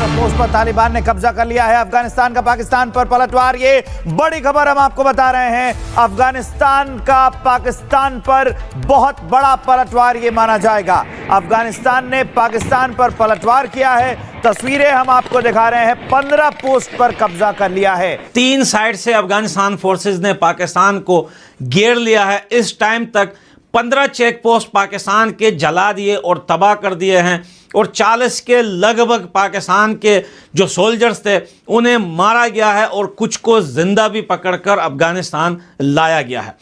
दूसरे पोस्ट पर तालिबान ने कब्जा कर लिया है अफगानिस्तान का पाकिस्तान पर पलटवार। ये बड़ी खबर हम आपको बता रहे हैं। अफगानिस्तान का पाकिस्तान पर बहुत बड़ा पलटवार ये माना जाएगा। अफगानिस्तान ने पाकिस्तान पर पलटवार किया है। तस्वीरें हम आपको दिखा रहे हैं। 15 पोस्ट पर कब्जा कर लिया है। 3 साइड से अफगानिस्तान फोर्सेस ने पाकिस्तान को घेर लिया है। इस टाइम तक 15 चेक पोस्ट पाकिस्तान के जला दिए और तबाह कर दिए हैं और 40 के लगभग पाकिस्तान के जो सोल्जर्स थे उन्हें मारा गया है और कुछ को जिंदा भी पकड़कर अफगानिस्तान लाया गया है।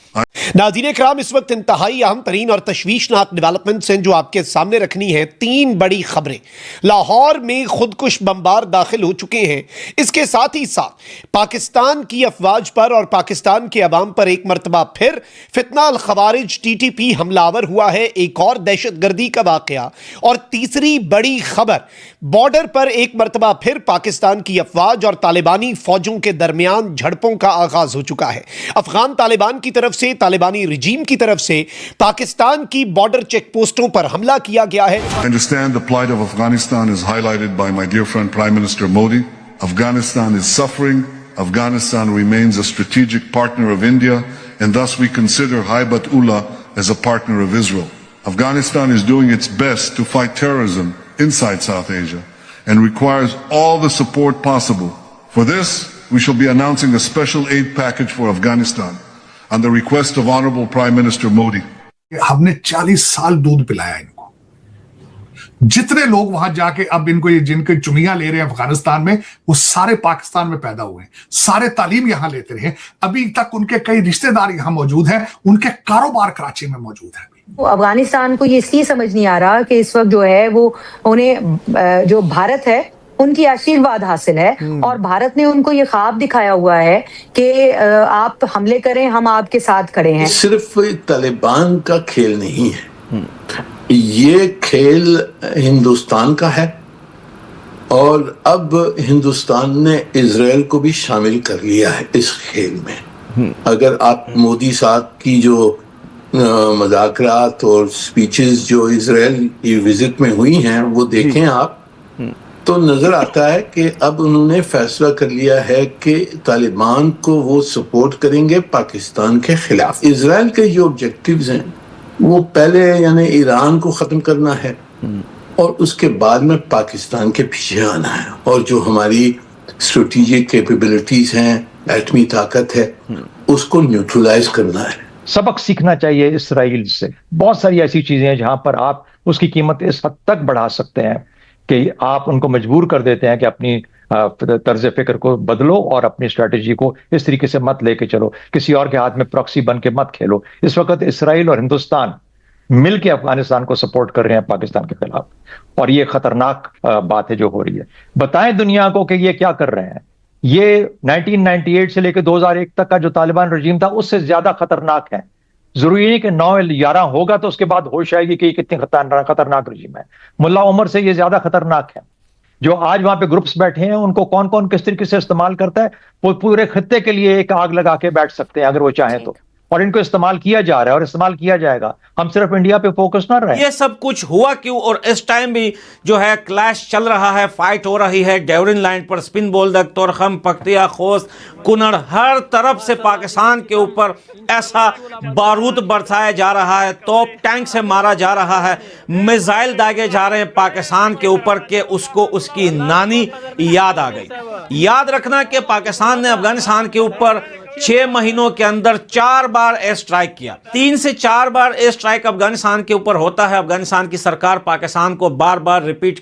नाज़रीन इकराम, इस वक्त इंतहाई अहम तरीन और तशवीशनाक डेवलपमेंट्स हैं जो आपके सामने रखनी है। 3 बड़ी खबरें। लाहौर में खुदकुश बमबार दाखिल हो चुके हैं। इसके साथ ही साथ पाकिस्तान की अफवाज पर और पाकिस्तान के अवाम पर एक मरतबा फिर फितना अल खवारिज TTP हमलावर हुआ है। एक और दहशतगर्दी का वाकया। और तीसरी बड़ी खबर, बॉर्डर पर एक मरतबा फिर पाकिस्तान की अफवाज और तालिबानी फौजों के दरमियान झड़पों का आगाज हो चुका है। अफगान तालिबान की तरफ से, तालिबानी रिजीम की तरफ से पाकिस्तान की बॉर्डर चेक पोस्टों पर हमला किया गया है। I understand the plight of Afghanistan is highlighted by my dear friend Prime Minister Modi. Afghanistan is suffering. Afghanistan remains a strategic partner of India, and thus we consider Haibat Ullah as a partner of Israel. Afghanistan is doing its best to fight terrorism inside South Asia and requires all the support possible. For this, we shall be announcing a special aid package for Afghanistan on the request of Honorable Prime Minister Modi. हमने 40 साल दूध पिलाया इनको। जितने लोग वहां जाके अब इनको ये जिनके चुनिया ले रहे हैं अफगानिस्तान में, वो सारे पाकिस्तान में पैदा हुए हैं, सारे तालीम यहां लेते रहे। अभी तक उनके कई रिश्तेदार यहां मौजूद हैं, उनके कारोबार कराची में मौजूद है। अफगानिस्तान को ये इसलिए समझ नहीं आ रहा कि इस वक्त जो है वो उन्हें जो भारत है उनकी आशीर्वाद हासिल है और भारत ने उनको ये ख्वाब दिखाया हुआ है कि आप हमले करें, हम आपके साथ खड़े हैं। सिर्फ तालिबान का खेल नहीं है, ये खेल हिंदुस्तान का है और अब हिंदुस्तान ने इजराइल को भी शामिल कर लिया है इस खेल में। अगर आप मोदी साहब की जो मुज़ाकरात और स्पीचेस जो इजराइल की विजिट में हुई हैं वो देखें आप, तो नजर आता है कि अब उन्होंने फैसला कर लिया है कि तालिबान को वो सपोर्ट करेंगे पाकिस्तान के खिलाफ। इजराइल के जो ऑब्जेक्टिव्स हैं वो पहले यानी ईरान को खत्म करना है और उसके बाद में पाकिस्तान के पीछे आना है और जो हमारी स्ट्रेटेजिक कैपेबिलिटीज हैं, एटमी ताकत है, उसको न्यूट्रलाइज करना है। सबक सीखना चाहिए इसराइल से। बहुत सारी ऐसी चीजें हैं जहां पर आप उसकी कीमत इस हद तक बढ़ा सकते हैं कि आप उनको मजबूर कर देते हैं कि अपनी तर्ज फिक्र को बदलो और अपनी स्ट्रेटेजी को इस तरीके से मत लेके चलो, किसी और के हाथ में प्रॉक्सी बन के मत खेलो। इस वक्त इसराइल और हिंदुस्तान मिल के अफगानिस्तान को सपोर्ट कर रहे हैं पाकिस्तान के खिलाफ और ये खतरनाक बात है जो हो रही है। बताएं दुनिया को कि ये क्या कर रहे हैं। ये 1998 से लेकर 2001 तक का जो तालिबान रजीम था उससे ज्यादा खतरनाक है। जरूरी नहीं कि 9/11 होगा तो उसके बाद होश आएगी कि कितनी खतरनाक रजीम है। मुल्ला उमर से ये ज्यादा खतरनाक है। जो आज वहां पे ग्रुप्स बैठे हैं उनको कौन कौन किस तरीके से इस्तेमाल करता है, वो पूरे खित्ते के लिए एक आग लगा के बैठ सकते हैं अगर वो चाहें तो। और इनको इस्तेमाल किया जा रहा है और इस्तेमाल किया जाएगा। हम सिर्फ इंडिया पे फोकस ना रहे। ये सब कुछ हुआ क्यों और इस टाइम भी जो है क्लैश चल रहा है, फाइट हो रही है डेवरिन लाइन पर। स्पिन बोल्दक, तोरखम, पख्तिया, खोस्त, कुनड़, हर तरफ से पाकिस्तान के ऊपर ऐसा बारूद बरसाया जा रहा है, तोप टैंक से मारा जा रहा है, मिसाइल दागे जा रहे हैं पाकिस्तान के ऊपर के उसको उसकी नानी याद आ गई। याद रखना कि पाकिस्तान ने अफगानिस्तान के ऊपर 6 महीनों के अंदर 4 बार एयर स्ट्राइक किया। 3 से 4 बार एयर स्ट्राइक अफगानिस्तान के ऊपर होता है। अफगानिस्तान की सरकार पाकिस्तान को बार बार रिपीट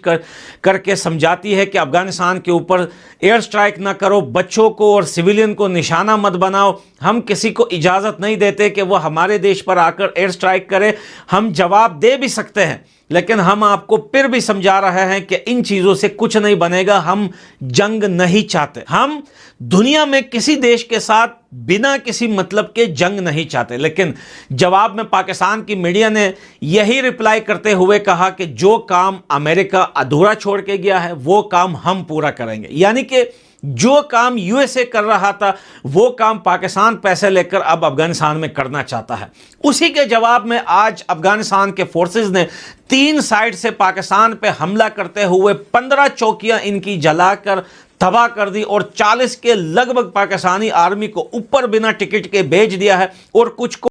करके समझाती है कि अफगानिस्तान के ऊपर एयर स्ट्राइक ना करो, बच्चों को और सिविलियन को निशाना मत बनाओ। हम किसी को इजाज़त नहीं देते कि वो हमारे देश पर आकर एयर स्ट्राइक करे। हम जवाब दे भी सकते हैं लेकिन हम आपको फिर भी समझा रहे हैं कि इन चीज़ों से कुछ नहीं बनेगा। हम जंग नहीं चाहते। हम दुनिया में किसी देश के साथ बिना किसी मतलब के जंग नहीं चाहते। लेकिन जवाब में पाकिस्तान की मीडिया ने यही रिप्लाई करते हुए कहा कि जो काम अमेरिका अधूरा छोड़ के गया है वो काम हम पूरा करेंगे। यानी कि जो काम यूएसए कर रहा था वो काम पाकिस्तान पैसे लेकर अब अफगानिस्तान में करना चाहता है। उसी के जवाब में आज अफगानिस्तान के फोर्सेस ने 3 साइड से पाकिस्तान पे हमला करते हुए 15 चौकियां इनकी जलाकर तबाह कर दी और 40 के लगभग पाकिस्तानी आर्मी को ऊपर बिना टिकट के भेज दिया है और कुछ को